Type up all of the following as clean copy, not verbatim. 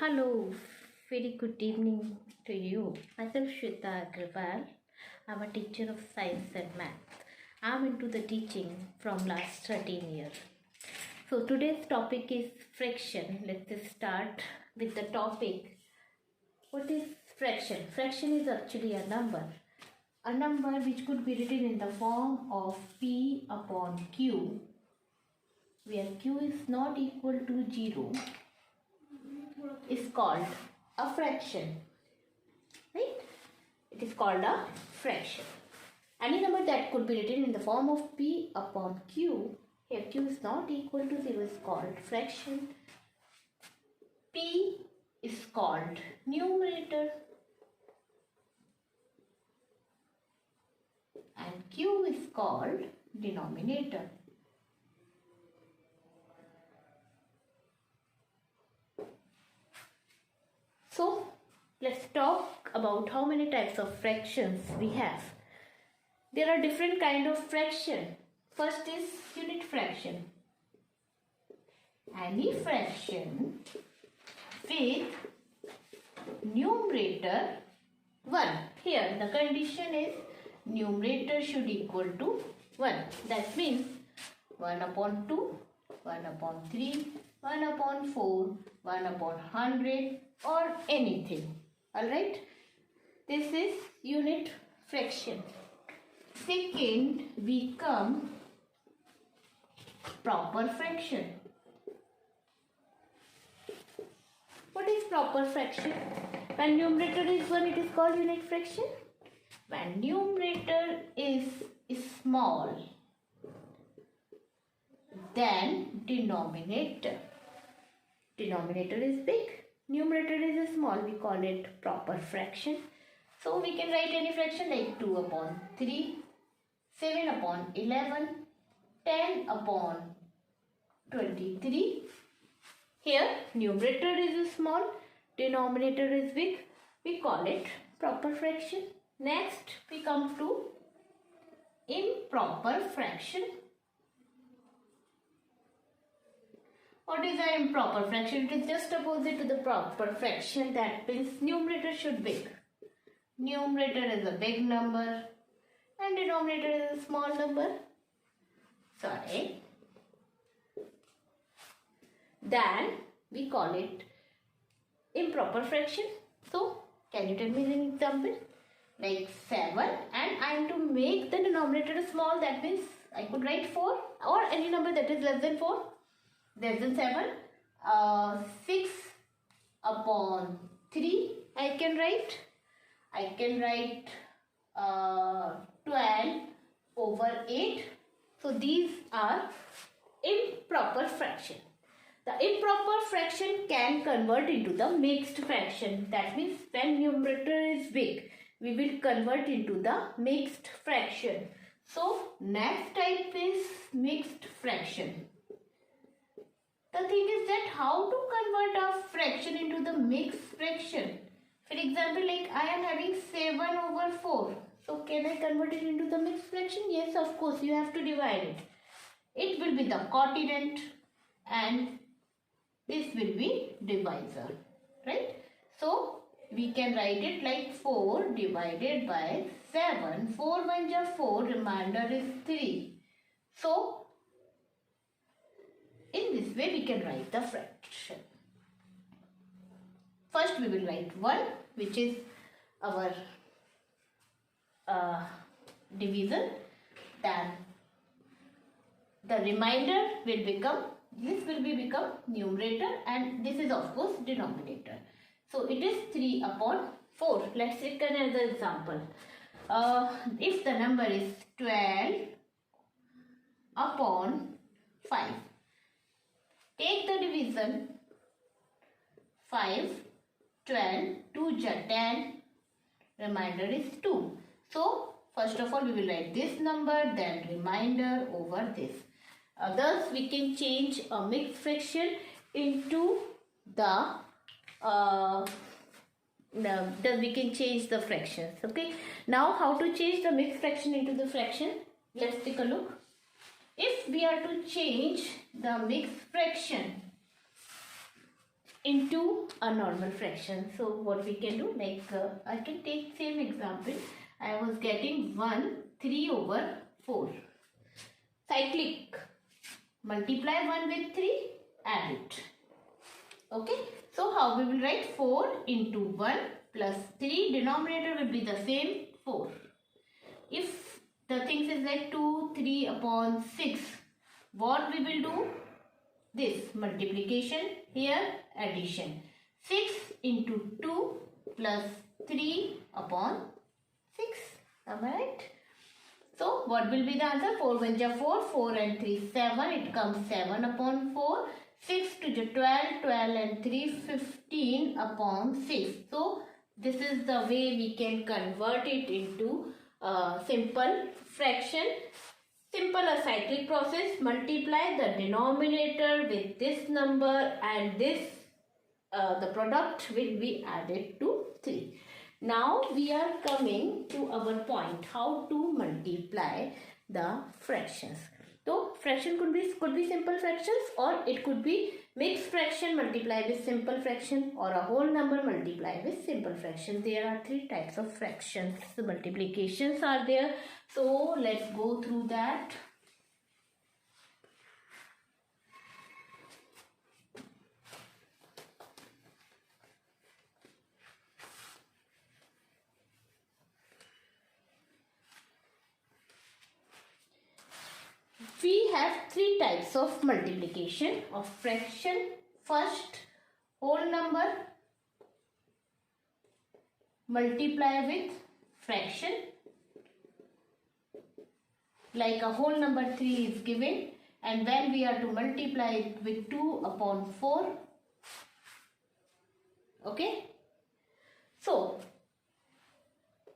Hello, very good evening to you. Myself Shweta Agrawal. I'm a teacher of science and math. I'm into the teaching from last 13 years. So today's topic is fraction. Let's just start with the topic. What is fraction? Fraction is actually a number. A number which could be written in the form of P upon Q, where Q is not equal to 0, is called a fraction, right? It is called a fraction. Any number that could be written in the form of P upon Q, here Q is not equal to 0, is called fraction. P is called numerator and Q is called denominator. So let's talk about how many types of fractions we have. There are different kind of fraction. First is unit fraction. Any fraction with numerator 1. Here the condition is numerator should equal to 1. That means 1 upon 2, 1 upon 3, 1 upon 4, 1 upon 100 or anything. Alright. This is unit fraction. Second, we come proper fraction. What is proper fraction? When numerator is 1, it is called unit fraction. When numerator is small than denominator. Denominator is big, numerator is small, we call it proper fraction. So we can write any fraction like 2 upon 3, 7 upon 11, 10 upon 23. Here numerator is small, denominator is big, we call it proper fraction. Next we come to improper fraction. What is an improper fraction? It is just opposite to the proper fraction. That means numerator should be big. Numerator is a big number and denominator is a small number. Sorry. Then we call it improper fraction. So can you tell me an example? Like 7, and I am to make the denominator small. That means I could write 4 or any number that is less than 4. Less than 7. 6 upon 3 I can write. I can write 12 over 8. So these are improper fraction. The improper fraction can convert into the mixed fraction. That means when numerator is big, we will convert into the mixed fraction. So next type is mixed fraction. The thing is that how to convert a fraction into the mixed fraction. For example, like I am having 7 over 4. So can I convert it into the mixed fraction? Yes, of course, you have to divide it. It will be the quotient and this will be divisor. Right? So we can write it like 4 divided by 7. 4 1 ja 4, remainder is 3. So in this way we can write the fraction. First we will write 1, which is our division. Then the remainder will become, this will become numerator and this is of course denominator. So it is 3 upon 4. Let's take another example. If the number is 12 upon 5. Take the division 5, 12, 2 ja 10, remainder is 2. So first of all we will write this number, then remainder over this. Thus we can change a mixed fraction into the then we can change the fractions. Okay. Now how to change the mixed fraction into the fraction? Let's take a look. If we are to change the mixed fraction into a normal fraction. So what we can do, like I can take same example. I was getting 1 3/4. Cyclic. Multiply 1 with 3, add it. Okay. So how we will write 4 into 1 plus 3. Denominator will be the same, 4. If the things is like 2, 3 upon 6, what we will do? This multiplication, here addition. 6 into 2 plus 3 upon 6. Am I right? So what will be the answer? 4 1 ja 4, 4 and 3 7. It comes 7 upon 4. 6 to the 12, 12 and 3 15 upon 6. So this is the way we can convert it into simple fraction. Simple a cyclic process. Multiply the denominator with this number and this the product will be added to 3. Now we are coming to our point, how to multiply the fractions. So fraction could be simple fractions, or it could be mixed fraction multiplied with simple fraction, or a whole number multiplied with simple fraction. There are 3 types of fractions. The multiplications are there. So let's go through that. We have 3 types of multiplication of fraction. First, whole number multiply with fraction. Like a whole number 3 is given, and when we are to multiply it with 2 upon 4. Okay. So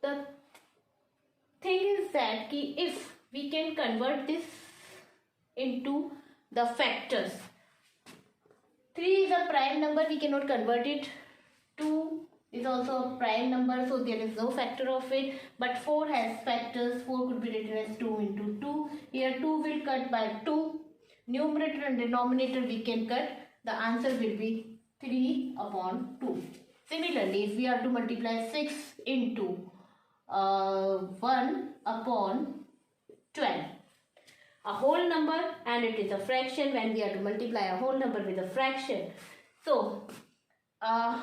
the thing is that if we can convert this into the factors. 3 is a prime number, we cannot convert it. 2 is also a prime number, so there is no factor of it. But 4 has factors. 4 could be written as 2 into 2. Here 2 will cut by 2. Numerator and denominator we can cut. The answer will be 3 upon 2. Similarly, if we are to multiply 6 into 1 upon 12. A whole number and it is a fraction. When we are to multiply a whole number with a fraction, so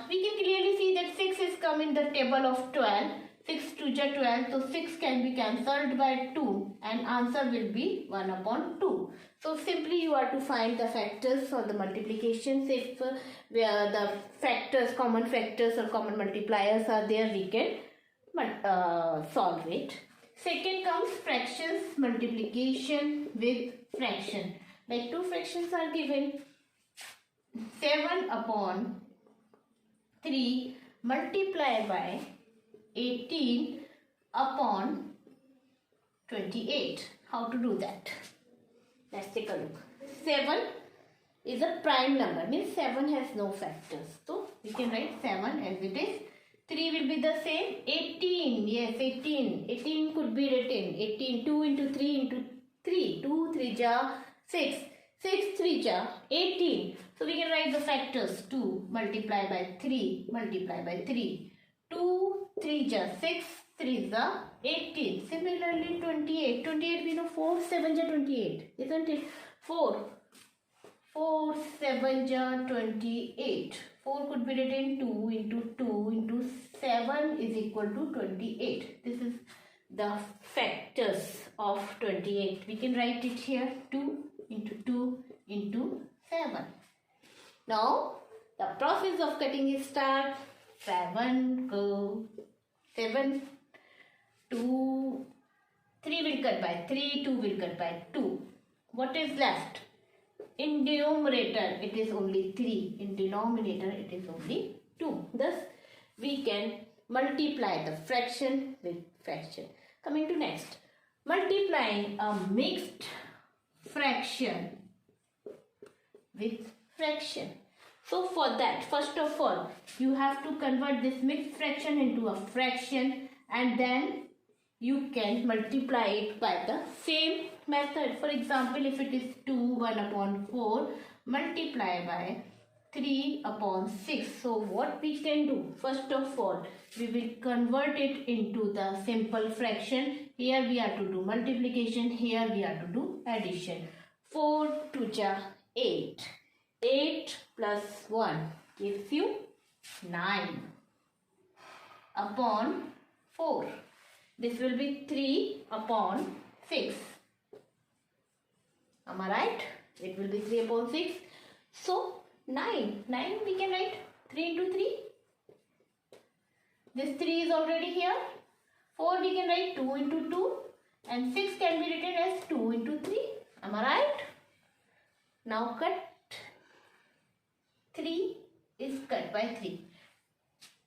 we can clearly see that 6 is come in the table of 12. 6 to 12, so 6 can be cancelled by 2 and answer will be 1 upon 2. So simply you are to find the factors or the multiplications. If where the factors, common factors or common multipliers are there, we can solve it. Second comes fractions, multiplication with fraction. Like 2 fractions are given. 7 upon 3 multiplied by 18 upon 28. How to do that? Let's take a look. 7 is a prime number, means 7 has no factors. So we can write 7 as it is. 3 will be the same. 18, yes, 18. 18 could be written. 18, 2 into 3 into 3. 2, 3 ja 6. 6, 3 ja 18. So we can write the factors. 2 multiply by 3 multiply by 3. 2, 3 ja 6. 3 ja 18. Similarly 28. 28 we know 4, 7 ja 28. Isn't it? 4. 4, 7 ja 28. 4 could be written 2 into 2 into 7 is equal to 28. This is the factors of 28. We can write it here 2 into 2 into 7. Now the process of cutting is start. 7 go. 7, 2, 3 will cut by 3, 2 will cut by 2. What is left? In numerator, it is only 3. In denominator, it is only 2. Thus, we can multiply the fraction with fraction. Coming to next. Multiplying a mixed fraction with fraction. So, for that, first of all, you have to convert this mixed fraction into a fraction, and then you can multiply it by the same method. For example, if it is 2, 1 upon 4, multiply by 3 upon 6. So what we can do? First of all, we will convert it into the simple fraction. Here we have to do multiplication. Here we have to do addition. 4 to the 8. 8 plus 1 gives you 9 upon 4. This will be 3 upon 6. Am I right? It will be 3 upon 6. So 9 we can write 3 into 3. This 3 is already here. 4 we can write 2 into 2. And 6 can be written as 2 into 3. Am I right? Now cut. 3 is cut by 3.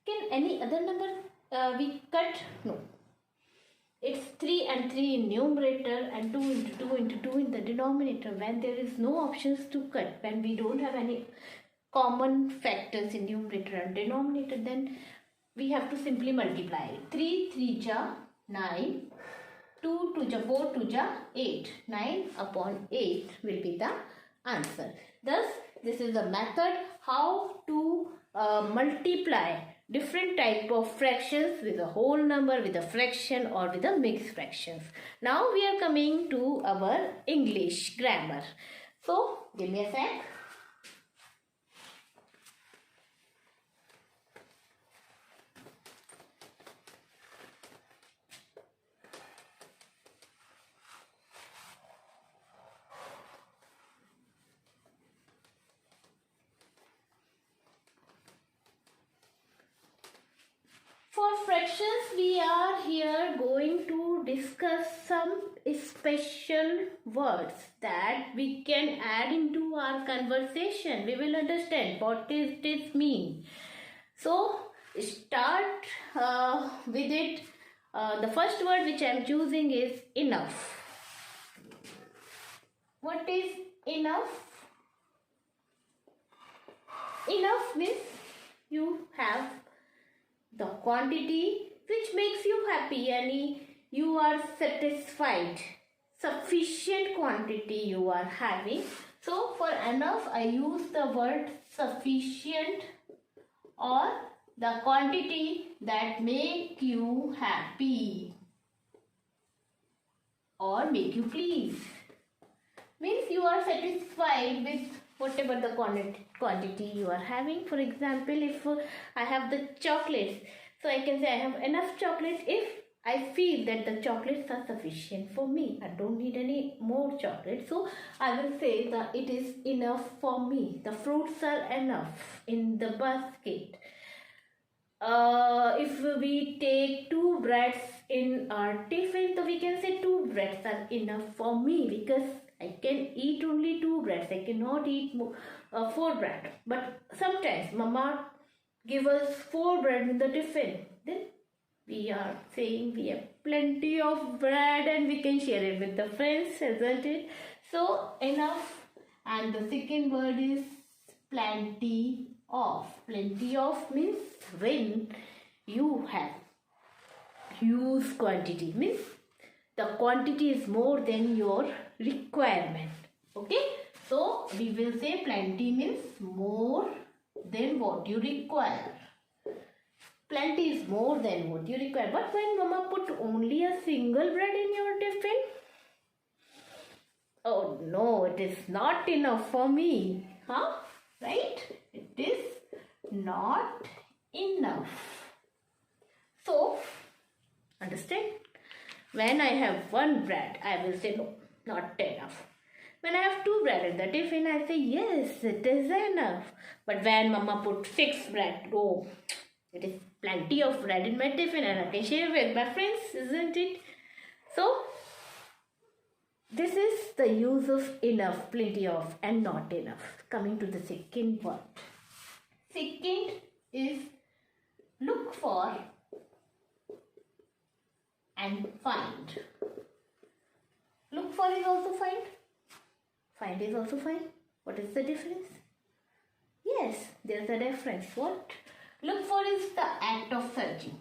Can any other number we cut? No. It's 3 and 3 in numerator and 2 into 2 into 2 in the denominator. When there is no options to cut, when we don't have any common factors in numerator and denominator, then we have to simply multiply. 3 3 ja 9, 2 2 ja 4 2 ja 8. 9 upon 8 will be the answer. Thus, this is the method how to multiply different type of fractions with a whole number, with a fraction or with a mixed fractions. Now we are coming to our English grammar. So give me a sec. For fractions, we are here going to discuss some special words that we can add into our conversation. We will understand what does this mean. So, start with it. The first word which I am choosing is enough. What is enough? Enough means you have the quantity which makes you happy and you are satisfied. Sufficient quantity you are having. So for enough I use the word sufficient or the quantity that make you happy or make you pleased. Means you are satisfied with whatever the quantity you are having. For example, if I have the chocolates, so I can say I have enough chocolates if I feel that the chocolates are sufficient for me. I don't need any more chocolates. So I will say that it is enough for me. The fruits are enough in the basket. If we take 2 breads in our tiffin, so we can say 2 breads are enough for me because I can eat only 2 breads. I cannot eat 4 bread. But sometimes Mama give us 4 bread in the tiffin. Then we are saying we have plenty of bread and we can share it with the friends, isn't it? So enough. And the second word is plenty of. Plenty of means when you have huge quantity, means the quantity is more than your requirement. Okay, so we will say plenty means more than what you require. Plenty is more than what you require. But when Mama put only a single bread in your tiffin, oh no, it is not enough for me. Huh? Right? It is not enough. So, understand? When I have 1 bread, I will say no, not enough. When I have 2 bread in the tiffin, I say yes, it is enough. But when Mama put 6 bread, oh, it is plenty of bread in my tiffin and I can share with my friends, isn't it? So, this is the use of enough, plenty of and not enough. Coming to the second word. Second is look for and find. Look for is also find. Find is also find. What is the difference? Yes, there is a difference. What? Look for is the act of searching.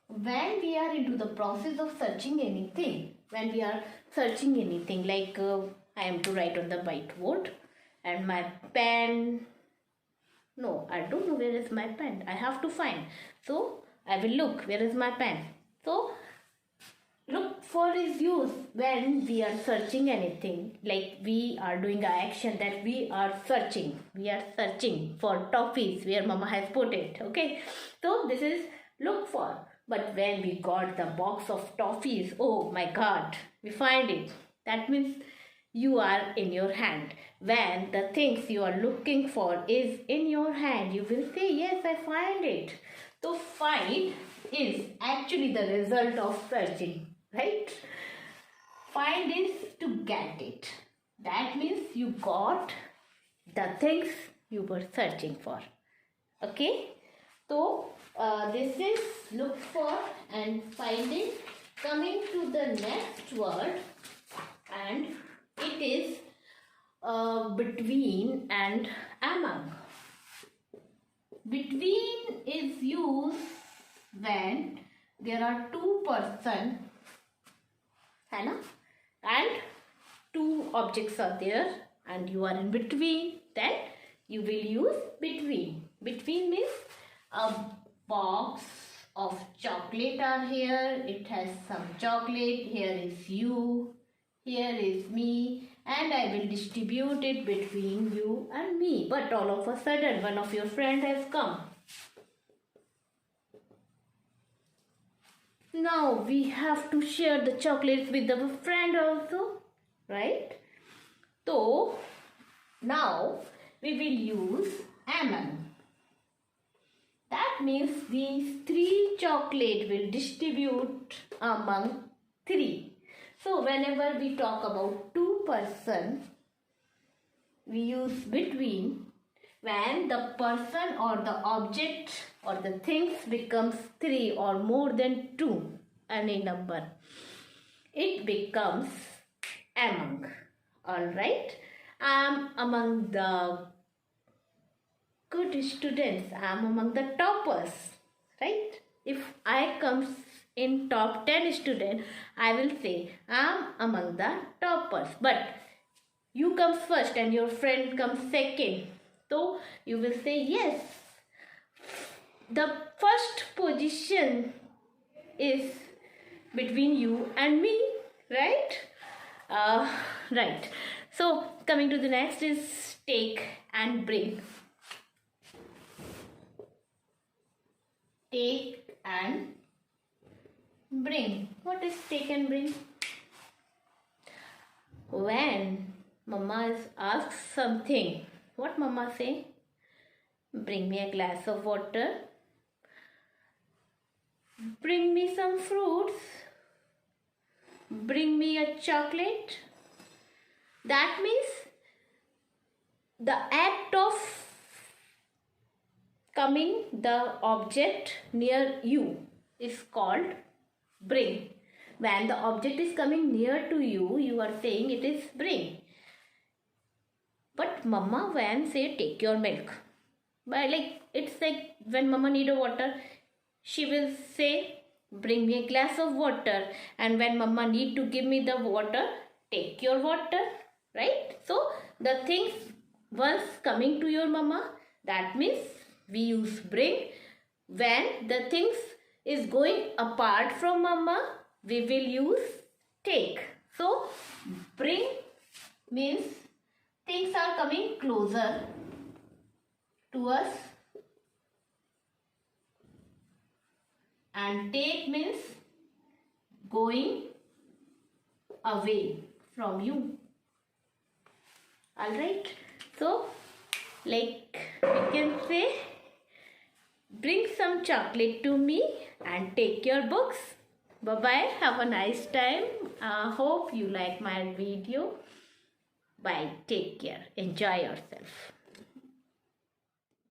When we are into the process of searching anything, when we are searching anything like I am to write on the whiteboard, and my pen, no, I don't know where is my pen. I have to find. So I will look where is my pen. So look for is used when we are searching anything, like we are doing an action that we are searching. We are searching for toffees where mama has put it. Okay, so this is look for. But when we got the box of toffees, oh my god, we find it. That means you are in your hand. When the things you are looking for is in your hand, you will say, yes, I find it. So find is actually the result of searching, right? Find is to get it. That means you got the things you were searching for. Okay? So this is look for and finding. Coming to the next word, and it is between and among. Between is used when there are two persons, and two objects are there, and you are in between. Then you will use between. Between means a box of chocolate are here. It has some chocolate. Here is you. Here is me, and I will distribute it between you and me. But all of a sudden, one of your friend has come. Now we have to share the chocolates with our friend also, right? So now we will use among. That means these three chocolate will distribute among three. So whenever we talk about two person, we use between when the person or the object or the things becomes three or more than two, any number. It becomes among. Alright. I am among the good students. I am among the toppers. Right? If I comes in top 10 student, I will say I am among the toppers. But you comes first and your friend comes second. So you will say yes. The first position is between you and me, right? Right. So coming to the next is take and bring. Take and bring. What is take and bring? When mama is asked something, what mama say? Bring me a glass of water. Bring me some fruits. Bring me a chocolate. That means the act of coming the object near you is called bring. When the object is coming near to you, you are saying it is bring. But mama when say take your milk, but like it's like when mama need a water, she will say bring me a glass of water. And when mama need to give me the water, take your water, right? So the things once coming to your mama, that means we use bring. When the things is going apart from mama, we will use take. So bring means things are coming closer to us, and take means going away from you. Alright, so like we can say bring some chocolate to me and take your books. Bye bye, have a nice time. Hope you like my video. Bye, take care, enjoy yourself.